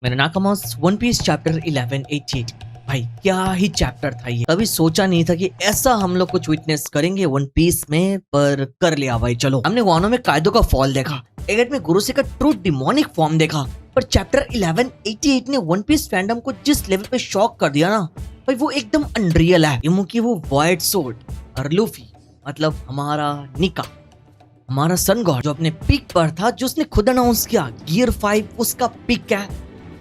मेरा नाकामोस one piece chapter 1188। भाई क्या ही चैप्टर था ये। कभी सोचा नहीं था कि ऐसा हम लोग कुछ विटनेस करेंगे वन पीस में, पर कर लिया भाई। चलो, हमने वानो में कायदो का फॉल देखा, एगेट में गुरुसे का ट्रू डिमोनिक फॉर्म देखा, पर चैप्टर 1188 ने वन पीस फैंडम को जिस लेवल पे शॉक कर दिया ना भाई, वो एकदम अनरियल है। इमू की वो वाइट सोर्ड और लूफी, मतलब हमारा निका, हमारा सन गॉड जो अपने पीक पर था, जो उसने खुद अनाउंस किया गियर 5 उसका पीक है,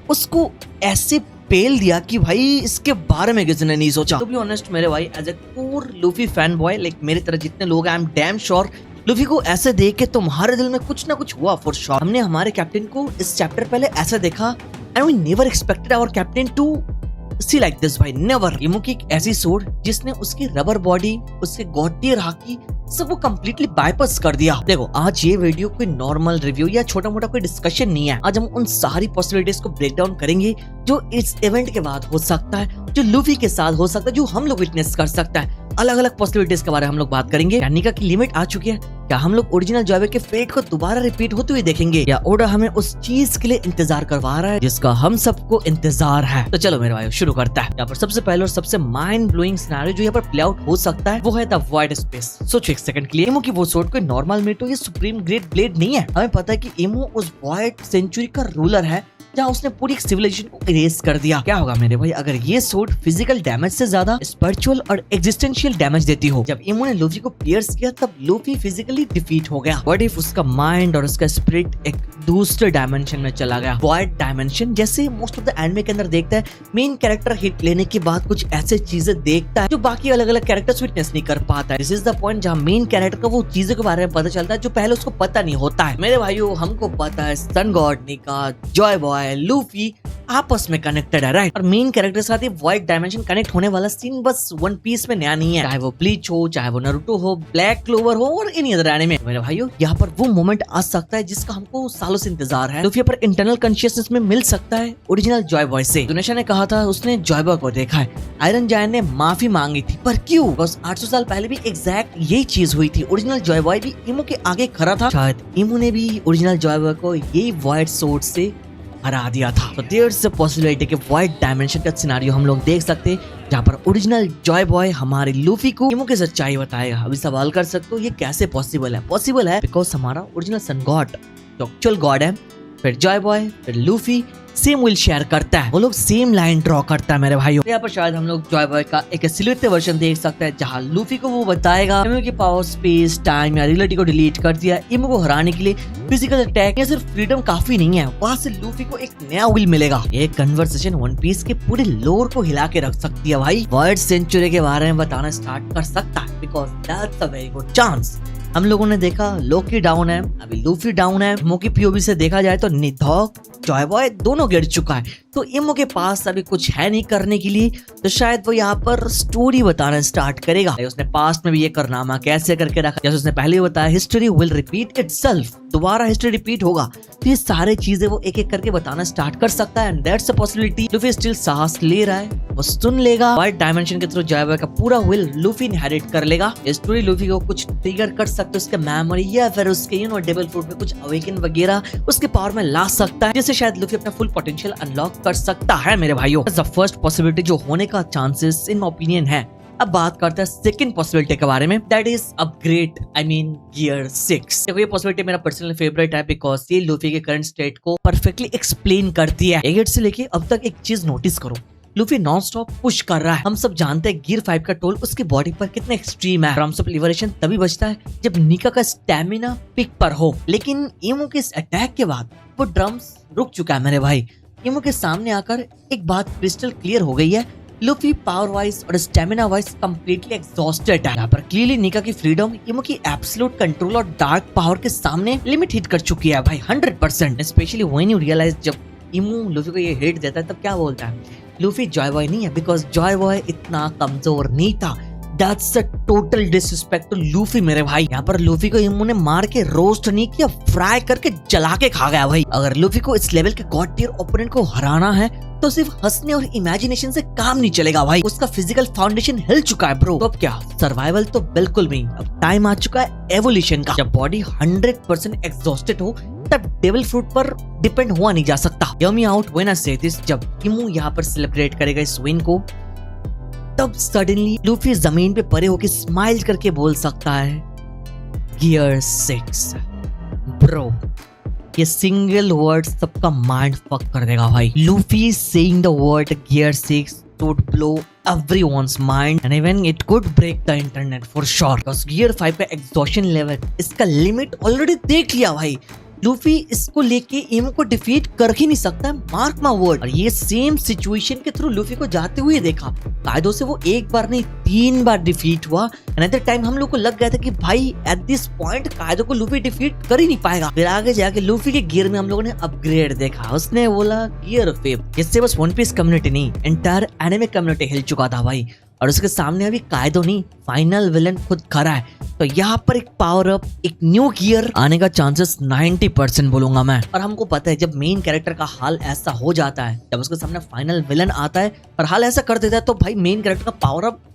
उसको ऐसे पेल दिया कि भाई इसके बारे में किसी ने नहीं सोचा। टू बी ऑनेस्ट मेरे भाई, as a core Luffy fan boy like मेरी तरह जितने लोग हैं, I am damn sure Luffy को ऐसे देख के तुम्हारे दिल में कुछ ना कुछ हुआ फॉर श्योर। हमने हमारे कैप्टन को इस चैप्टर पहले ऐसे देखा and we never expected our captain to see like this भाई, नेवर। इमू की एक ऐसी सोड जिसने उसकी रबर बॉडी, उसके गॉड टियर हाकी सब वो कंप्लीटली बाईपास कर दिया। देखो, आज ये वीडियो कोई नॉर्मल रिव्यू या छोटा मोटा कोई डिस्कशन नहीं है। आज हम उन सारी पॉसिबिलिटीज को ब्रेक डाउन करेंगे जो इस इवेंट के बाद हो सकता है, जो लूफी के साथ हो सकता है, जो हम लोग विटनेस कर सकता है। अलग अलग पॉसिबिलिटीज के बारे में हम लोग बात करेंगे। निका की लिमिट आ चुकी है, क्या हम लोग ओरिजिनल जॉयवे के फेट को दोबारा रिपीट होते हुए देखेंगे, या ओडा हमें उस चीज के लिए इंतजार करवा रहा है जिसका हम सबको इंतजार है। तो चलो मेरे भाई शुरू करता है। यहाँ पर सबसे पहले और सबसे माइंड ब्लोइंग सिनेरियो जो यहाँ पर प्ले आउट हो सकता है वो है द वॉइड स्पेस। सोचो एक सेकंड के लिए, इमू की वो सोर्ड कोई नॉर्मल मेटो या सुप्रीम ग्रेड ब्लेड नहीं है। हमें पता है कि इमू उस वॉइड सेंचुरी का रूलर है जहाँ उसने पूरी सिविलाइजेशन को इरेज कर दिया। क्या होगा मेरे भाई अगर ये सोर्ड फिजिकल डैमेज से ज्यादा स्पिरिचुअल और एग्जिस्टेंशियल डैमेज देती हो? जब इमू ने लूफी को पियर्स किया तब लूफी फिजिकली डिफीट हो गया। व्हाट इफ उसका माइंड और उसका स्पिरिट एक दूसरे डायमेंशन में चला गया, वॉइड डायमेंशन, जैसे मोस्ट ऑफ द एनिमे के अंदर देखता है मेन कैरेक्टर हिट लेने के बाद कुछ ऐसे चीजें देखता है जो बाकी अलग अलग कैरेक्टर्स विटनेस नहीं कर पाता है। दिस इज द पॉइंट जहाँ मेन कैरेक्टर को वो चीजों के बारे में पता चलता है जो पहले उसको पता नहीं होता है। मेरे भाइयों, हमको पता है सन गॉड, निका, जॉय बॉय, लूफी आपस में कनेक्टेड है, राइट? और मेन कैरेक्टर के साथ ये वॉइड डायमेंशन कनेक्ट होने वाला सीन बस वन पीस में नया नहीं है, चाहे वो ब्लीच हो, चाहे वो नारुतो हो, ब्लैक क्लोवर हो और एनी अदर एनिमे। मेरे भाइयों, यहाँ पर वो मोमेंट आ सकता है जिसका हमको सालों से इंतजार है। लूफी पर इंटरनल कॉन्शियसनेस में मिल सकता है ओरिजिनल जॉय बॉय से। दुनेशा ने कहा था उसने जॉय बॉय को देखा है, आयरन जायंट ने माफी मांगी थी, पर क्यों? बस 800 साल पहले भी एग्जैक्ट यही चीज हुई थी। ओरिजिनल जॉय बॉय भी इमू के आगे खड़ा था, शायद इमू ने भी ओरिजिनल जॉय बॉय को यही वॉइड सोर्ड से हरा दिया था। तो देयर्स अ पॉसिबिलिटी कि वॉइड डायमेंशन का सिनेरियो हम लोग देख सकते हैं जहाँ पर ओरिजिनल जॉय बॉय हमारे लूफी को इमू की सच्चाई बताएगा। अभी सवाल कर सकते हो ये कैसे पॉसिबल है? पॉसिबल है बिकॉज हमारा ओरिजिनल सन गॉड जो एक्चुअल गॉड है, फिर जॉय बॉय, फिर लूफी सेम विल शेयर करता है, वो लोग सेम लाइन ड्रॉ करता है मेरे भाइयों। यहाँ पर शायद हम लोग जॉय बॉय का एक सिलुएट वर्जन देख सकते हैं जहाँ लूफी को वो बताएगा इमू के पावर स्पेस टाइम या रियलिटी को डिलीट कर दिया। इमू को हराने के लिए फिजिकल अटैक या सिर्फ फ्रीडम काफी नहीं है, वहाँ से लूफी को एक नया विल मिलेगा। ये कन्वर्सेशन वन पीस के पूरे लोर को हिला के रख सकती है भाई। वर्ल्ड सेंचुरी के बारे में बताना स्टार्ट कर सकता है because that's a very good chance. हम लोगों ने देखा लोकी डाउन है, अभी लूफी डाउन है। इमू की पीओवी से देखा जाए तो निधॉक, जॉय बॉय दोनों गिर चुका है, तो इमू के पास अभी कुछ है नहीं करने के लिए, तो शायद वो यहाँ पर स्टोरी बताना स्टार्ट करेगा। उसने पास्ट में भी ये कारनामा कैसे करके रखा, जैसे उसने पहले बताया हिस्ट्री विल रिपीट इटसेल्फ, दोबारा हिस्ट्री रिपीट होगा, तो ये सारे चीजें वो एक एक करके बताना स्टार्ट कर सकता है। And that's a possibility. Luffy still सांस ले रहा है, वो सुन लेगा। वाइड डायमेंशन के थ्रू जॉय बॉय का पूरा विल लूफी इनहेरिट कर लेगा। स्टोरी लूफी को कुछ ट्रिगर कर सकते उसके मेमोरी या फिर उसके डेविल फ्रूट में कुछ अवेकन वगैरह उसके पावर में ला सकता है, जिससे शायद लूफी अपना फुल पोटेंशियल अनलॉक कर सकता है मेरे भाइयों। द फर्स्ट पॉसिबिलिटी जो होने का चांसेस इन ओपिनियन है। अब बात करते हैं सेकंड पॉसिबिलिटी के बारे में, that is upgrade, I mean gear 6। देखो ये पॉसिबिलिटी मेरा पर्सनल फेवरेट है बिकॉज ये लूफी के करंट स्टेट को परफेक्टली एक्सप्लेन करती है। एगेट से लेके अब तक एक चीज नोटिस करो, लूफी नॉन स्टॉप पुश कर रहा है। हम सब जानते हैं गियर 5 का टोल उसकी बॉडी पर कितना एक्सट्रीम है। ड्रम्स ऑफ लिबरेशन तभी बचता है जब निका का स्टैमिना पिक पर हो, लेकिन इमू के इस अटैक के बाद वो ड्रम्स रुक चुका है मेरे भाई। इमू के सामने आकर एक बात क्रिस्टल क्लियर हो गई है, लूफी पावर वाइज और स्टेमिना वाइज कंप्लीटली एग्जॉस्टेड है। यहाँ पर क्लियरली निका की फ्रीडम इमू की एब्सोल्यूट कंट्रोल और डार्क पावर के सामने लिमिट हिट कर चुकी है भाई 100%। स्पेशली व्हेन यू रियलाइज जब इमू लूफी को ये हिट देता है तब क्या बोलता है, लूफी जॉय बॉय नहीं है बिकॉज जॉय बॉय इतना कमजोर नहीं था। That's a total disrespect to Luffy मेरे भाई। यहाँ पर लूफी को इमू ने मार के रोस्ट नहीं किया, फ्राई करके जला के खा गया भाई। अगर लूफी को इस लेवल के गॉड टियर ओपोनेंट को हराना है तो सिर्फ हंसने और इमेजिनेशन से काम नहीं चलेगा भाई, उसका फिजिकल फाउंडेशन हिल चुका है ब्रो। तो अब क्या, सर्वाइवल तो बिल्कुल नहीं, अब टाइम आ चुका है एवोल्यूशन का। जब बॉडी 100% एग्जॉस्टेड हो तब डेविल फ्रूट पर डिपेंड हुआ नहीं जा सकता। Hear me out when I से दिस, जब इमू यहाँ पर सेलिब्रेट करेगा इस विन को, तब सडनली लूफी जमीन पे पड़े होकर स्माइल करके बोल सकता है गियर 6। ब्रो, ये सिंगल वर्ड सबका माइंड फक कर देगा भाई। Luffy saying the word gear 6 would blow everyone's mind and even it could break the internet for sure, because gear 5 का एग्जॉशन लेवल, इसका लिमिट ऑलरेडी देख लिया भाई। लूफी इसको लेके इमो को डिफीट कर ही नहीं सकता, मार्क माय वर्ड। और ये सेम सिचुएशन के थ्रू लूफी को जाते हुए देखा, कायदो से वो एक बार नहीं 3 बार डिफीट हुआ। अनदर टाइम हम लोग को लग गया था कि भाई एट दिस पॉइंट कायदो को लूफी डिफीट कर ही नहीं पाएगा। फिर आगे जाके लूफी के गियर में हम लोगों ने अपग्रेड देखा, उसने बोला गियर 5। इससे बस वन पीस कम्युनिटी नहीं, एंटायर एनिमे कम्युनिटी हिल चुका था भाई। और उसके सामने अभी कायदो नहीं, फाइनल विलन खुद खड़ा है। तो यहाँ पर एक पावर अप, एक न्यू गियर आने का चांसेस 90% बोलूंगा मैं। और हमको पता है जब मेन कैरेक्टर का हाल ऐसा हो जाता है, जब उसके सामने फाइनल विलन आता है और हाल ऐसा कर देता है, तो भाई मेन कैरेक्टर का पावर अप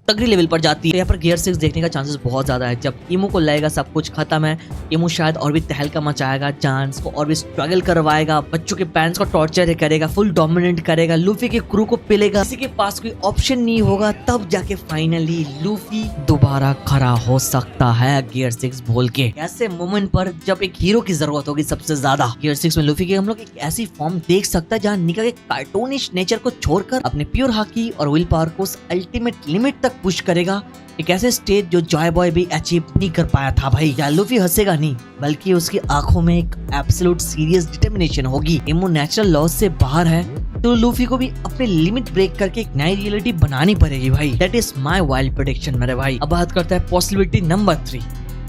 तगड़ी लेवल पर जाती है। यहाँ पर गियर 6 देखने का चांसेस बहुत ज्यादा है। जब इमो को लगेगा सब कुछ खत्म है, इमो शायद और भी तहलका मचाएगा, चांस को और भी स्ट्रगल करवाएगा, बच्चों के पेरेंट्स को टॉर्चर करेगा, फुल डोमिनेट करेगा, लूफी के क्रू को पिलेगा, किसी के पास कोई ऑप्शन नहीं होगा, तब जाके फाइनली लूफी दोबारा खड़ा हो सकता है गियर 6 बोल के। ऐसे मोमेंट पर जब एक हीरो की जरूरत होगी सबसे ज्यादा, गियर 6 में लूफी के हम लोग एक ऐसी फॉर्म देख सकता है जहाँ निका के कार्टूनिश नेचर को छोड़कर अपने प्योर हाकी और विल पावर को अल्टीमेट लिमिट तक पुश करेगा। एक ऐसे स्टेज जो जॉय बॉय भी अचीव नहीं कर पाया था भाई। या लूफी हंसेगा नहीं, बल्कि उसकी आंखों में एक एब्सोल्यूट सीरियस डिटर्मिनेशन होगी। इमो नेचुरल लॉ से बाहर है, तो लूफी को भी अपने लिमिट ब्रेक करके एक नई रियलिटी बनानी पड़ेगी भाई। That is my wild prediction मेरे भाई। अब बात करता है possibility number 3,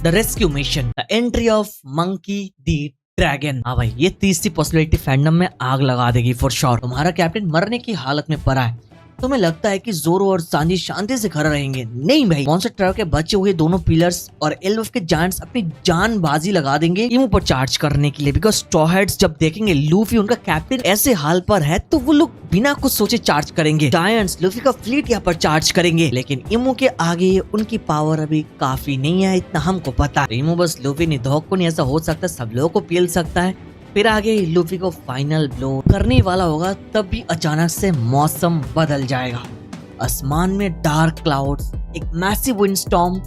the rescue mission, the entry of monkey D dragon. हाँ भाई, ये तीसरी पॉसिबिलिटी फैंडम में आग लगा देगी फॉर श्योर। तुम्हारा कैप्टन मरने की हालत में पड़ा है, तुम्हें लगता है कि जोरो और सांजी शांति से खड़े रहेंगे। नहीं भाई, मॉन्स्टर ट्रक के बचे हुए दोनों पिलर्स और एल्फ के जायंट्स अपनी जान बाजी लगा देंगे इमो पर चार्ज करने के लिए। बिकॉज स्ट्रॉ हेड्स जब देखेंगे लूफी उनका कैप्टन ऐसे हाल पर है, तो वो लोग बिना कुछ सोचे चार्ज करेंगे। जायंट्स लूफी का फ्लीट यहाँ पर चार्ज करेंगे, लेकिन इमो के आगे उनकी पावर अभी काफी नहीं है, इतना हमको पता है। इमो बस लूफी नहीं, धोक को नहीं, ऐसा हो सकता है सब लोगों को पील सकता है। फिर आगे लूफी को फाइनल ब्लो करने वाला होगा, तब भी अचानक से मौसम बदल जाएगा। आसमान में डार्क क्लाउड्स, एक मैसिव विंड स्टॉर्म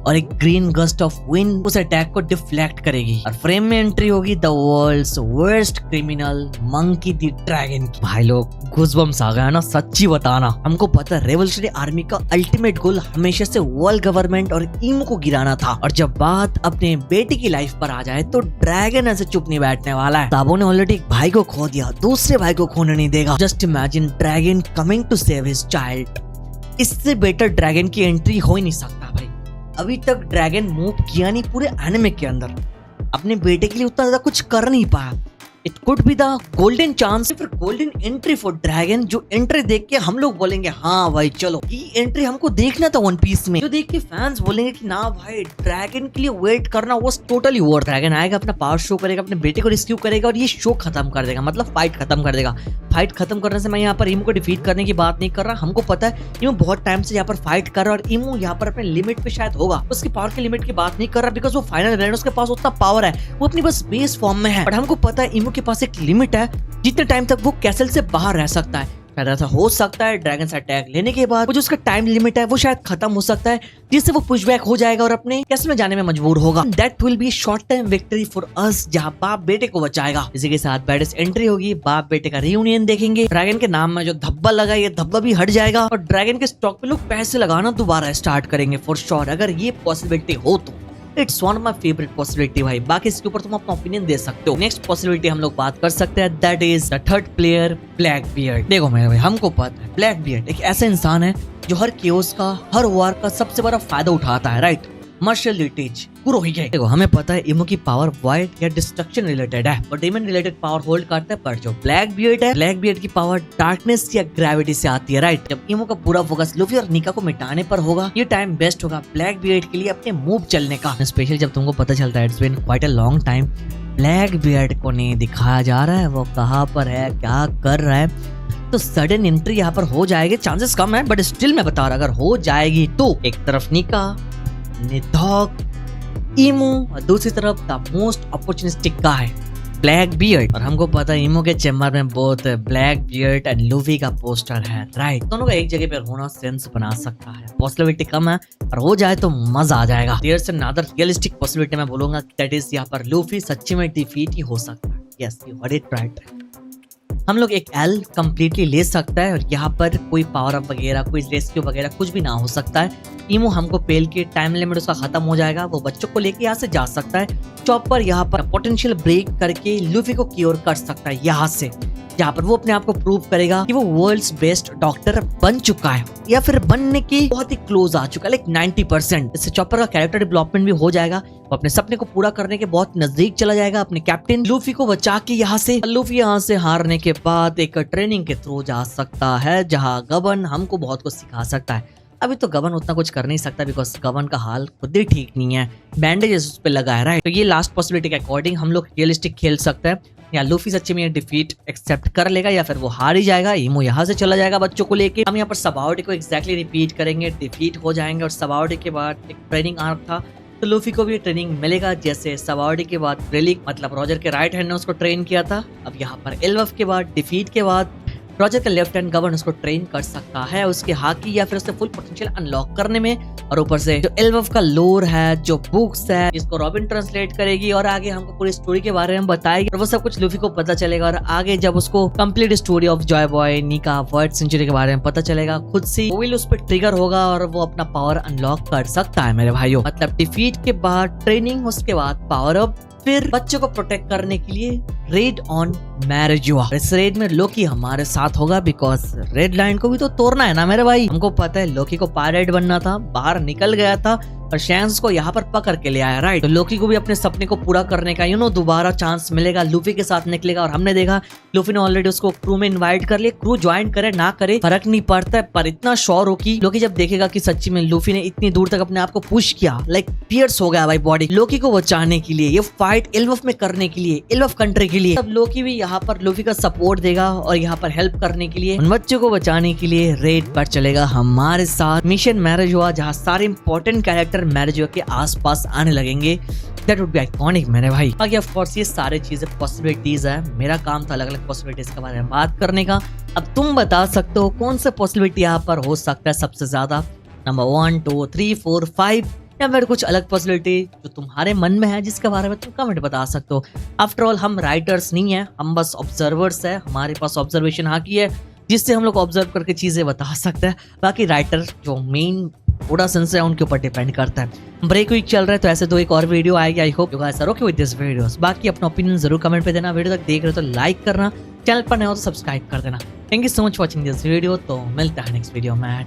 और एक ग्रीन गस्ट ऑफ विंड उस अटैक को डिफ्लेक्ट करेगी। और फ्रेम में एंट्री होगी the world's worst criminal Monkey D Dragon की। भाई लोग गूज़बम्स आ गया ना, सच्ची बताना। हमको पता है रेवोल्यूशनरी आर्मी का अल्टीमेट गोल हमेशा से वर्ल्ड गवर्नमेंट और इमो को गिराना था। और जब बात अपने बेटे की लाइफ पर आ जाए, तो ड्रैगन ऐसे चुप नहीं बैठने वाला है। ताबो ने ऑलरेडी एक भाई को खो दिया, दूसरे भाई को खोने नहीं देगा। Just imagine dragon coming to save his child. इससे बेटर ड्रैगन की एंट्री हो ही नहीं सकता भाई। अभी तक ड्रैगन मूव किया नहीं पूरे एनिमे के अंदर, अपने बेटे के लिए उतना ज्यादा कुछ कर नहीं पाया। It could be the golden chance, फिर गोल्डन एंट्री फॉर ड्रैगन, जो एंट्री देख के हम लोग बोलेंगे हाँ भाई चलो ये एंट्री हमको देखना था वन पीस में। जो देख के फैंस बोलेंगे कि ना भाई ड्रैगन के लिए वेट करना वाज टोटली वर्थ। ड्रैगन आएगा, अपना पावर शो करेगा, अपने बेटे को रेस्क्यू करेगा और ये शो खत्म कर देगा, मतलब फाइट खत्म कर देगा। फाइट खत्म करने से मैं यहाँ पर इमो को डिफीट करने की बात नहीं कर रहा। हमको पता है इमो बहुत टाइम से यहाँ पर फाइट कर रहा है और इमो यहाँ पर अपने लिमिट पे शायद होगा। उसकी पावर के लिमिट की बात नहीं कर रहा, बिकॉज वो फाइनल विलन, उसके पास उतना पावर है, वो अपनी बस बेस फॉर्म में है। बट हमको पता है इमो के पास एक लिमिट है, जितने टाइम तक वो कैसल से बाहर रह सकता है। शायद ऐसा हो सकता है ड्रैगन से अटैक लेने के बाद वो जो उसका टाइम लिमिट है वो शायद खत्म हो सकता है, जिससे वो पुश बैक हो जाएगा और अपने कैसल में जाने में मजबूर होगा। That will be short time victory for us, जहाँ बाप बेटे को बचाएगा। इसी के साथ बैडेस्ट एंट्री होगी, बाप बेटे का रियूनियन देखेंगे। ड्रैगन के नाम में जो धब्बा लगा, ये धब्बा भी हट जाएगा और ड्रैगन के स्टॉक पे लोग पैसे लगाना दोबारा स्टार्ट करेंगे फॉर श्योर, अगर ये पॉसिबिलिटी हो तो। It's one of my favourite possibility भाई। बाकी इसके ऊपर तुम अपना ओपिनियन दे सकते हो। नेक्स्ट पॉसिबिलिटी हम लोग बात कर सकते हैं, that is the third player black beard. देखो मेरे भाई, हमको पता है ब्लैक बियर्ड एक ऐसा इंसान है जो हर केओस का, हर वार का सबसे बड़ा फायदा उठाता है, राइट? मार्शल लिटिज कुरोहिगे। देखो हमें पता है इमो की पावर वाइड या डिस्ट्रक्शन रिलेटेड है और डेमन रिलेटेड पावर होल्ड करता है, पर जो ब्लैक बियर्ड है, ब्लैक बियर्ड की पावर डार्कनेस या ग्रेविटी से आती है, राइट? जब इमो का पूरा फोकस लूफी और निका को मिटाने पर होगा, ये टाइम बेस्ट होगा ब्लैक बियर्ड के लिए अपने मूव चलने का। स्पेशली जब तुमको पता चलता है it's been quite a long time, black beard को नहीं दिखाया जा रहा है, वो कहाँ पर है, क्या कर रहा है, तो सडन एंट्री यहाँ पर हो जाएगी। चांसेस कम है बट स्टिल मैं बता रहा, अगर हो जाएगी तो एक तरफ निका, निधॉक, इमो और दूसरी तरफ the most opportunistic guy black beard, और हमको पता है इमो के चेम्बर में बहुत ब्लैक बियर्ड एंड लूफी का पोस्टर है, राइट। दोनों का एक जगह पे होना सेंस बना सकता है, पॉसिबिलिटी कम है और हो जाए तो मजा आ जाएगा। There is another realistic possibility मैं बोलूंगा, दैट इज यहाँ पर लूफी सच्ची में डिफीट ही हो सकता है। Yes, you heard it right. हम लोग एक एल कंप्लीटली ले सकता है और यहाँ पर कोई पावर अप वगैरह, कोई रेस्क्यू वगैरह कुछ भी ना हो सकता है। इमो हमको पेल के टाइम लिमिट उसका खत्म हो जाएगा, वो बच्चों को लेके यहाँ से जा सकता है। चॉपर यहाँ पर पोटेंशियल ब्रेक करके लूफी को क्योर कर सकता है यहाँ से, जहाँ पर वो अपने आप को प्रूव करेगा कि वो वर्ल्ड्स बेस्ट डॉक्टर बन चुका है या फिर बनने की बहुत ही क्लोज आ चुका है, लाइक 90%। इससे चॉपर का कैरेक्टर डेवलपमेंट भी हो जाएगा, वो अपने सपने को पूरा करने के बहुत नजदीक चला जाएगा, अपने कैप्टन लूफी को बचा के यहाँ से। लूफी यहाँ से हारने के बाद एक ट्रेनिंग के थ्रू जा सकता है, जहाँ गबन हमको बहुत कुछ सिखा सकता है। अभी तो गबन उतना कुछ कर नहीं सकता बिकॉज गबन का हाल खुद ही ठीक नहीं है, बैंडेजेस उस पे लगा है, राइट। तो ये लास्ट पॉसिबिलिटी के अकॉर्डिंग हम लोग रियलिस्टिक खेल सकते हैं, या लूफी सच्चे में डिफीट एक्सेप्ट कर लेगा या फिर वो हार ही जाएगा, इमो यहाँ से चला जाएगा बच्चों को लेके। हम यहाँ पर सबाओटी को एग्जैक्टली रिपीट करेंगे, डिफीट हो जाएंगे और सबाओटी के बाद एक ट्रेनिंग आर्क था तो लूफी को भी ट्रेनिंग मिलेगा, जैसे सबाओटी के बाद ग्रिलिक मतलब रॉजर के राइट हैंड ने उसको ट्रेन किया था। अब यहाँ पर एल्वफ के बाद डिफीट के बाद रॉजर का लेफ्ट हैंड गबन उसको ट्रेन कर सकता है उसके हाकी या फिर उसके फुल पोटेंशियल अनलॉक करने में। और ऊपर से जो एल्वफ का लोर है, जो बुक्स है, इसको रॉबिन ट्रांसलेट करेगी और आगे हमको पूरी स्टोरी के बारे में बताएगी और वो सब कुछ लूफी को पता चलेगा। और आगे जब उसको complete story of Joy boy, निका, वर्ल्ड सेंचुरी के बारे में पता चलेगा, खुद से वो विल उस पर ट्रिगर होगा और वो अपना पावर अनलॉक कर सकता है मेरे भाइयों। मतलब डिफीट के बाद ट्रेनिंग, उसके बाद पावर अप, फिर बच्चों को प्रोटेक्ट करने के लिए रेड ऑन मैरिजुआ। इस रेड में लोकी हमारे साथ होगा बिकॉज रेड लाइन को भी तो तोड़ना है ना मेरे भाई। हमको पता है लोकी को पायरेट बनना था, बाहर निकल गया था और शैंक्स को यहाँ पर पकड़ के ले आया, राइट। तो लोकी को भी अपने सपने को पूरा करने का दोबारा चांस मिलेगा, लूफी के साथ निकलेगा। और हमने देखा लूफी ने ऑलरेडी उसको क्रू में इनवाइट कर लिया, क्रू ज्वाइन करे ना करे फर्क नहीं पड़ता है, पर इतना श्योर हो कि लोकी जब देखेगा कि सच्ची में लूफी ने इतनी दूर तक अपने आप को पुश किया, लाइक पियर्स हो गया भाई बॉडी लोकी को बचाने के लिए, ये फाइट एल्वफ में करने के लिए, एल्वफ कंट्री के लिए, तब लोकी भी यहाँ पर लूफी का सपोर्ट देगा और यहाँ पर हेल्प करने के लिए, उन बच्चों को बचाने के लिए रेड पर चलेगा हमारे साथ। मिशन मैरिज हुआ जहाँ सारे इंपॉर्टेंट कैरेक्टर मैरिज के आसपास आने लगेंगे, दैट वुड बी आइकॉनिक मेरे भाई। बाकी ऑफ कोर्स ये सारे चीजें पॉसिबिलिटीज है, मेरा काम था अलग अलग पॉसिबिलिटीज के बारे में बात करने का। अब तुम बता सकते हो कौन सा पॉसिबिलिटी यहाँ पर हो सकता है सबसे ज्यादा, नंबर 1, 2, 3, 4, 5 या फिर कुछ अलग पॉसिबिलिटी जो तुम्हारे मन में है जिसके बारे में तुम कमेंट बता सकते हो। आफ्टर ऑल हम राइटर्स नहीं है, हम बस ऑब्जर्वर्स है, हमारे पास ऑब्जर्वेशन हाकी है जिससे हम लोग ऑब्जर्व करके चीजें बता सकते हैं। बाकी राइटर जो मेन थोड़ा सेंस है उनके ऊपर डिपेंड करता है। ब्रेक वीक चल रहा है तो ऐसे दो एक और वीडियो आएगी। I hope you guys are okay with this videos. बाकी अपना ओपिनियन जरूर कमेंट पे देना, वीडियो तक देख रहे हो तो लाइक करना, चैनल पर नए हो तो सब्सक्राइब कर देना। Thank you so much watching this video, तो मिलता है नेक्स्ट वीडियो में।